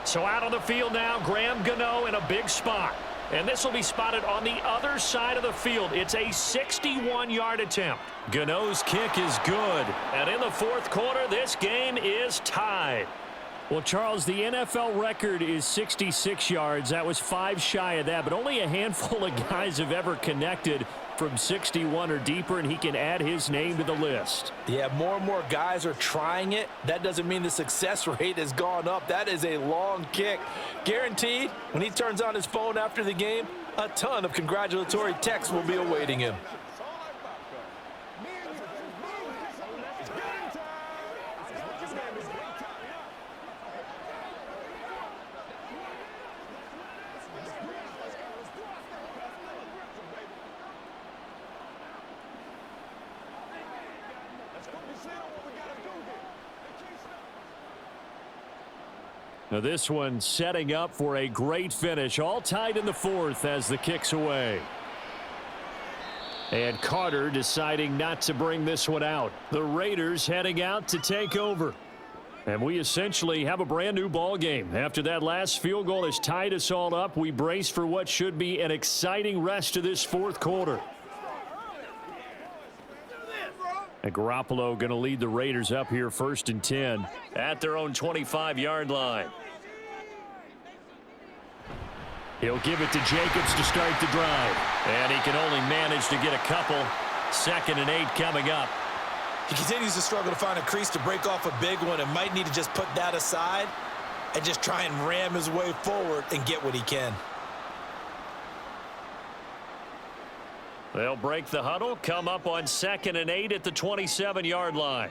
S1: So out on the field now, Graham Gano in a big spot. And this will be spotted on the other side of the field. It's a 61-yard attempt. Gano's kick is good. And in the fourth quarter, this game is tied. Well, Charles, the NFL record is 66 yards. That was 5 shy of that, but only a handful of guys have ever connected from 61 or deeper, and he can add his name to the list.
S2: Yeah, more and more guys are trying it. That doesn't mean the success rate has gone up. That is a long kick. Guaranteed, when he turns on his phone after the game, a ton of congratulatory texts will be awaiting him.
S1: Now this one setting up for a great finish. All tied in the fourth as the kick's away. And Carter deciding not to bring this one out. The Raiders heading out to take over. And we essentially have a brand new ball game. After that last field goal has tied us all up, we brace for what should be an exciting rest of this fourth quarter. And Garoppolo going to lead the Raiders up here 1st and 10 at their own 25-yard line. He'll give it to Jacobs to start the drive. And he can only manage to get a couple. 2nd and 8 coming up.
S2: He continues to struggle to find a crease to break off a big one and might need to just put that aside and just try and ram his way forward and get what he can.
S1: They'll break the huddle, come up on 2nd and 8 at the 27-yard line.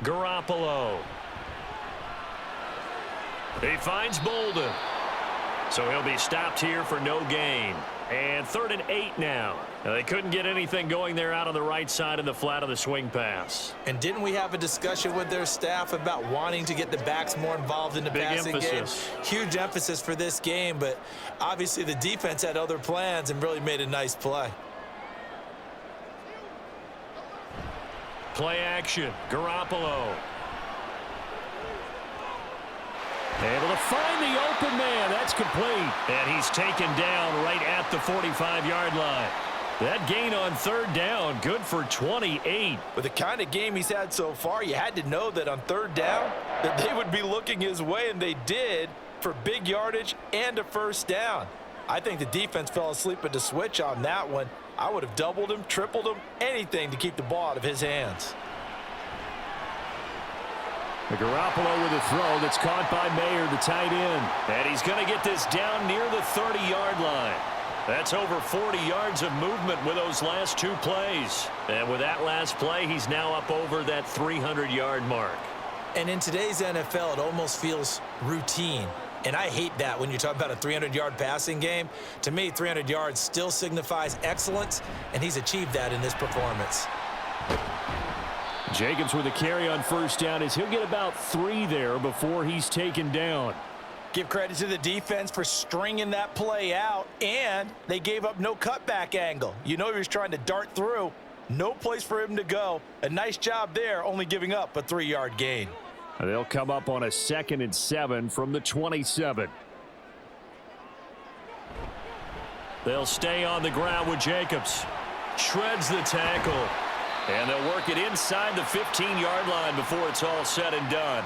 S1: Garoppolo. He finds Bolden. So he'll be stopped here for no gain. And 3rd and 8 now. They couldn't get anything going there out on the right side of the flat of the swing pass. And
S2: didn't we have a discussion with their staff about wanting to get the backs more involved in the passing game? Huge emphasis for this game, but obviously the defense had other plans and really made a nice play.
S1: Play action. Garoppolo. Able to find the open man. That's complete. And he's taken down right at the 45-yard line. That gain on 3rd down, good for 28.
S2: With the kind of game he's had so far, you had to know that on 3rd down that they would be looking his way, and they did, for big yardage and a 1st down. I think the defense fell asleep at the switch on that one. I would have doubled him, tripled him, anything to keep the ball out of his hands.
S1: Garoppolo with a throw that's caught by Mayer, the tight end. And he's going to get this down near the 30-yard line. That's over 40 yards of movement with those last 2 plays. And with that last play, he's now up over that 300-yard mark.
S2: And in today's NFL, it almost feels routine. And I hate that when you talk about a 300-yard passing game. To me, 300 yards still signifies excellence, and he's achieved that in this performance.
S1: Jacobs with a carry on 1st down as he'll get about 3 there before he's taken down.
S2: Give credit to the defense for stringing that play out, and they gave up no cutback angle. You know he was trying to dart through. No place for him to go. A nice job there, only giving up a 3-yard gain.
S1: They'll come up on a 2nd and 7 from the 27. They'll stay on the ground with Jacobs. Shreds the tackle. And they'll work it inside the 15-yard line before it's all said and done.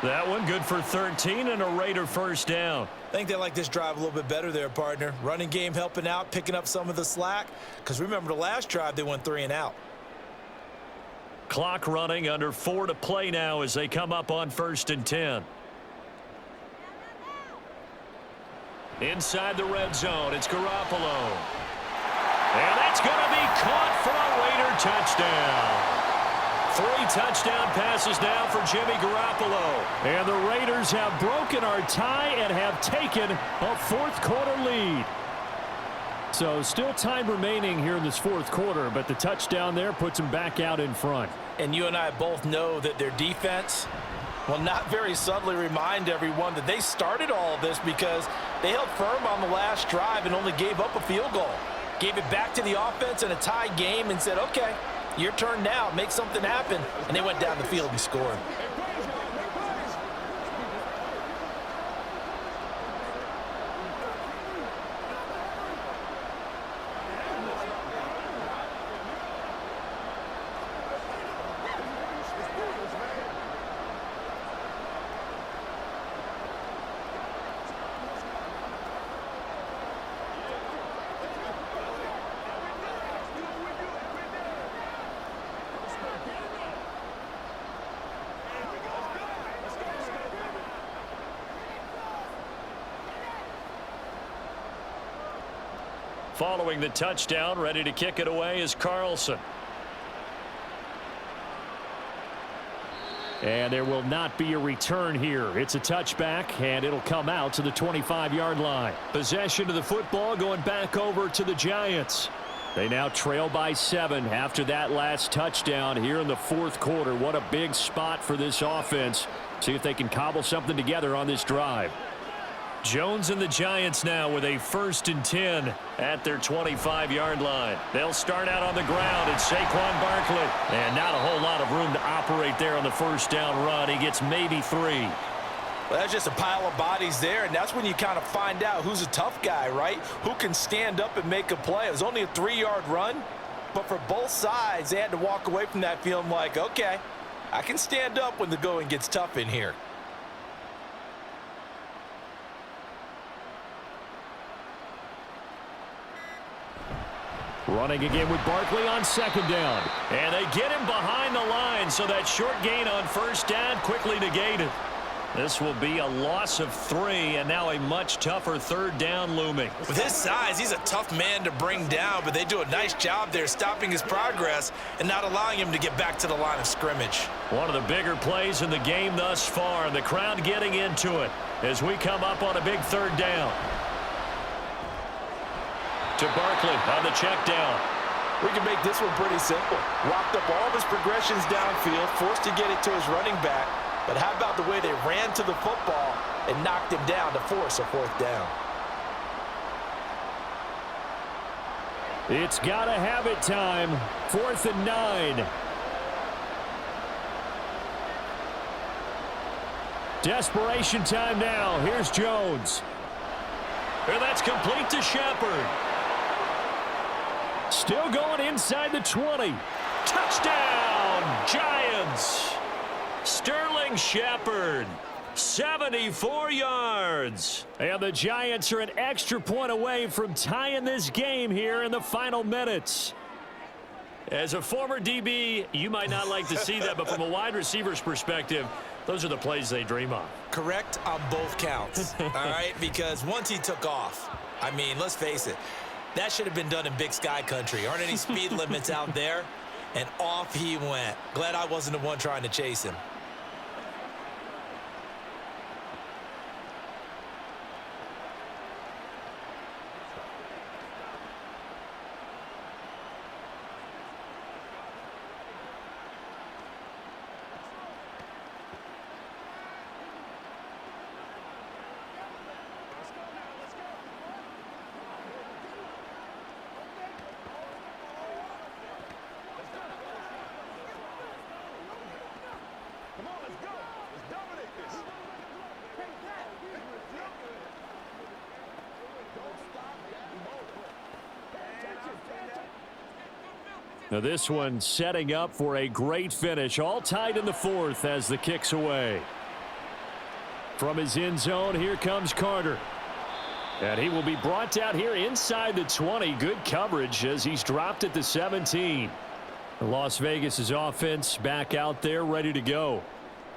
S1: That one good for 13 and a Raider 1st down.
S2: I think they like this drive a little bit better there, partner. Running game helping out, picking up some of the slack. Because remember the last drive, they went 3 and out.
S1: Clock running, under 4 to play now as they come up on 1st and 10. Inside the red zone, it's Garoppolo. And that's going to be caught for a Raider touchdown. 3 touchdown passes now for Jimmy Garoppolo. And the Raiders have broken our tie and have taken a fourth-quarter lead. So still time remaining here in this fourth quarter, but the touchdown there puts them back out in front.
S2: And you and I both know that their defense will not very subtly remind everyone that they started all of this because they held firm on the last drive and only gave up a field goal. Gave it back to the offense in a tie game and said, okay, your turn now, make something happen. And they went down the field and scored.
S1: Following the touchdown, ready to kick it away is Carlson. And there will not be a return here. It's a touchback, and it'll come out to the 25-yard line. Possession of the football going back over to the Giants. They now trail by 7 after that last touchdown here in the fourth quarter. What a big spot for this offense. See if they can cobble something together on this drive. Jones and the Giants now with a 1st and 10 at their 25-yard line. They'll start out on the ground. It's Saquon Barkley. And not a whole lot of room to operate there on the first down run. He gets maybe 3.
S2: Well, that's just a pile of bodies there, and that's when you kind of find out who's a tough guy, right? Who can stand up and make a play. It was only a 3-yard run, but for both sides, they had to walk away from that feeling like, okay, I can stand up when the going gets tough in here.
S1: Running again with Barkley on 2nd down. And they get him behind the line, so that short gain on 1st down quickly negated. This will be a loss of 3, and now a much tougher 3rd down looming.
S2: With his size, he's a tough man to bring down, but they do a nice job there stopping his progress and not allowing him to get back to the line of scrimmage. One
S1: of the bigger plays in the game thus far, and the crowd getting into it as we come up on a big 3rd down. To Barkley on the check down.
S2: We can make this one pretty simple. Walked up all of his progressions downfield, forced to get it to his running back. But how about the way they ran to the football and knocked him down to force a 4th down?
S1: It's got to have it time. 4th and 9. Desperation time now. Here's Jones. And that's complete to Shepard. Still going inside the 20. Touchdown, Giants. Sterling Shepard, 74 yards. And the Giants are an extra point away from tying this game here in the final minutes. As a former DB, you might not like to see that, but from a wide receiver's perspective, those are the plays they dream of.
S2: Correct on both counts, all right? Because once he took off, I mean, let's face it, that should have been done in Big Sky country. Aren't any speed limits out there? And off he went. Glad I wasn't the one trying to chase him.
S1: Now this one setting up for a great finish. All tied in the 4th as the kick's away. From his end zone, here comes Carter. And he will be brought down here inside the 20. Good coverage as he's dropped at the 17. Las Vegas' offense back out there ready to go.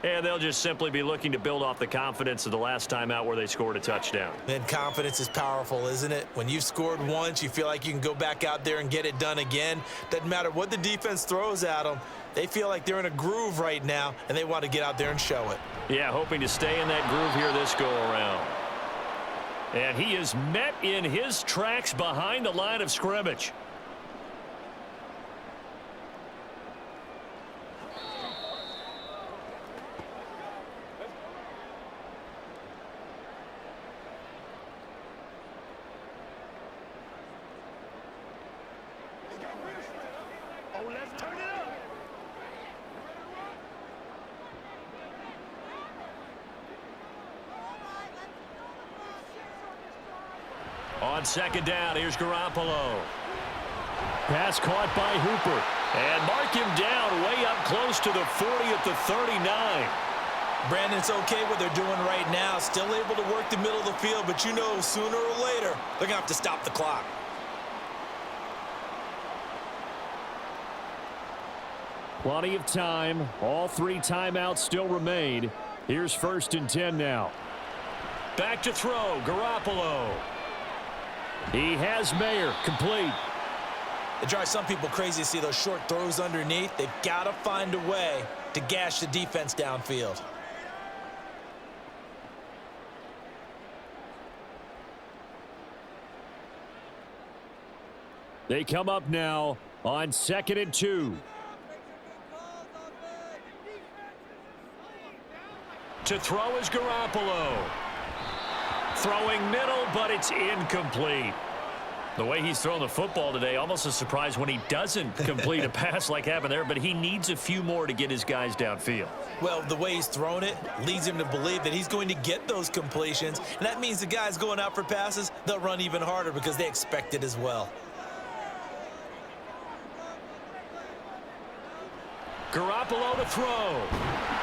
S1: And they'll just simply be looking to build off the confidence of the last time out where they scored a touchdown.
S2: And confidence is powerful, isn't it? When you've scored once, you feel like you can go back out there and get it done again. Doesn't matter what the defense throws at them. They feel like they're in a groove right now, and they want to get out there and show it.
S1: Yeah, hoping to stay in that groove here this go-around. And he is met in his tracks behind the line of scrimmage. On second down, here's Garoppolo. Pass caught by Hooper. And mark him down way up close to the 40 at the 39.
S2: Brandon, it's okay what they're doing right now. Still able to work the middle of the field, but you know sooner or later they're going to have to stop the clock.
S1: Plenty of time. All 3 timeouts still remain. Here's 1st and 10 now. Back to throw, Garoppolo. He has Mayer, complete.
S2: It drives some people crazy to see those short throws underneath. They've got to find a way to gash the defense downfield.
S1: They come up now on 2nd and 2. To throw is Garoppolo. Throwing middle, but it's incomplete. The way he's thrown the football today, almost a surprise when he doesn't complete a pass like happened there, but he needs a few more to get his guys downfield.
S2: Well, the way he's thrown it leads him to believe that he's going to get those completions, and that means the guys going out for passes, they'll run even harder because they expect it as well.
S1: Garoppolo to throw.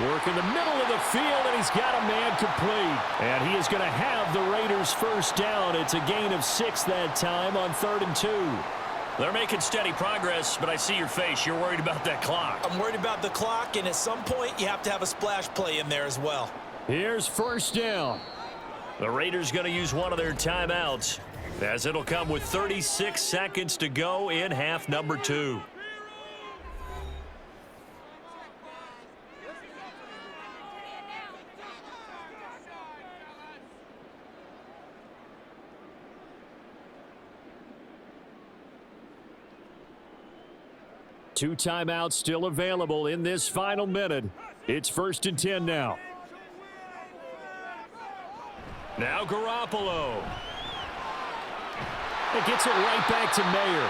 S1: Work in the middle of the field, and he's got a man complete. And he is going to have the Raiders first down. It's a gain of 6 that time on 3rd and 2. They're making steady progress, but I see your face. You're worried about that clock.
S2: I'm worried about the clock, and at some point you have to have a splash play in there as well.
S1: Here's 1st down. The Raiders going to use one of their timeouts, as it'll come with 36 seconds to go in half number 2. Two timeouts still available in this final minute. It's 1st and 10 now. Now Garoppolo. It gets it right back to Mayer.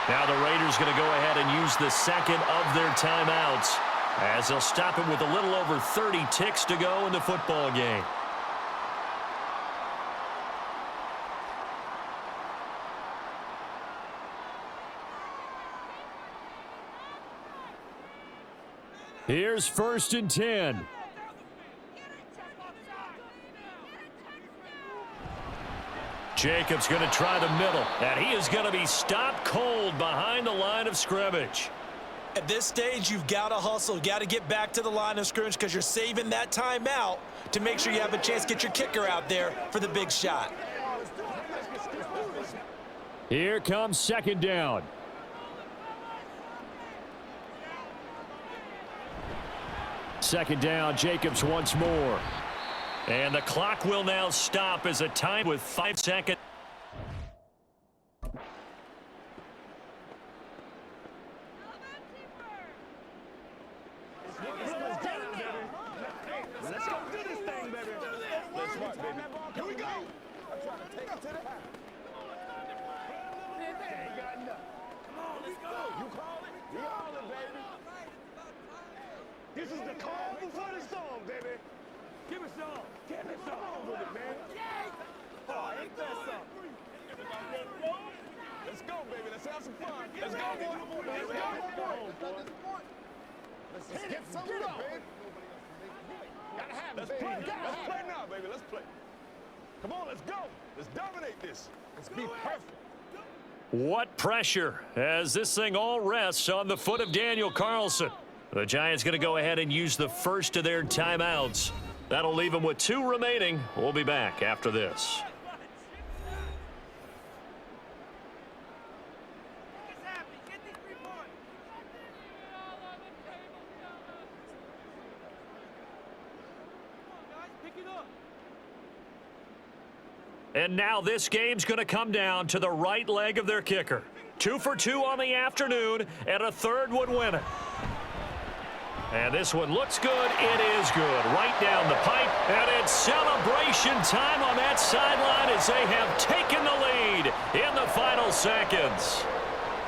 S1: Now the Raiders going to go ahead and use the second of their timeouts, as they'll stop him with a little over 30 ticks to go in the football game. Here's 1st and 10. Jacobs going to try the middle, and he is going to be stopped cold behind the line of scrimmage.
S2: At this stage, you've got to hustle. You've got to get back to the line of scrimmage because you're saving that timeout to make sure you have a chance to get your kicker out there for the big shot.
S1: Here comes 2nd down. Second down, Jacobs once more. And the clock will now stop as a time with 5 seconds.
S3: Let's go do this thing, baby. Let's smart, baby. Here we go. I'm trying to take it to the house. Ain't got enough. Come on, let's go. You call it? We all it, baby. This is the calm before the storm, baby. Give me some. Give me some. Come on with it, man. Oh, ain't that something? Let's go, baby. Let's have some fun. Let's go, boy. Let's go, boy. Let's get some love, baby. Gotta have it, baby. Let's play now, baby. Let's play. Come on, let's go. Let's dominate this. Let's be perfect.
S1: What pressure as this thing all rests on the foot of Daniel Carlson. The Giants going to go ahead and use the first of their timeouts. That'll leave them with 2 remaining. We'll be back after this. And now this game's going to come down to the right leg of their kicker. 2 for 2 on the afternoon, and a third would win it. And this one looks good. It is good. Right down the pipe. And it's celebration time on that sideline as they have taken the lead in the final seconds.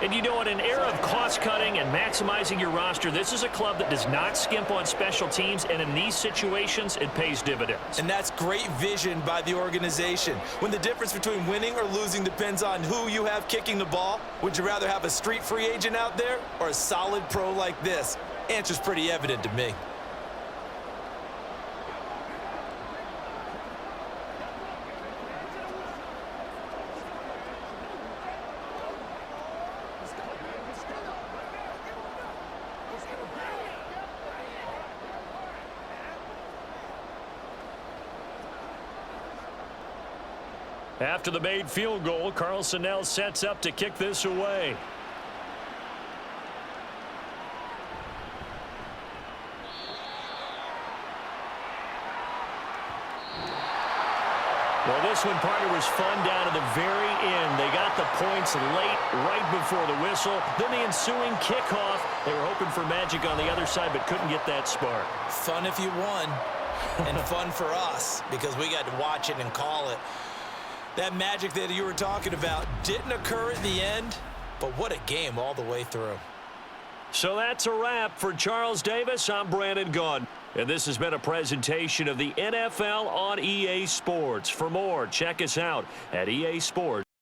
S1: And you know, in an era of cost-cutting and maximizing your roster, this is a club that does not skimp on special teams, and in these situations, it pays dividends.
S2: And that's great vision by the organization. When the difference between winning or losing depends on who you have kicking the ball, would you rather have a street free agent out there or a solid pro like this? Answer's pretty evident to me.
S1: After the made field goal, Carlson now sets up to kick this away. Well, this one, partner, was fun down to the very end. They got the points late, right before the whistle. Then the ensuing kickoff. They were hoping for magic on the other side, but couldn't get that spark.
S2: Fun if you won, and fun for us, because we got to watch it and call it. That magic that you were talking about didn't occur at the end, but what a game all the way through.
S1: So that's a wrap for Charles Davis. I'm Brandon Gaudin. And this has been a presentation of the NFL on EA Sports. For more, check us out at easports.com.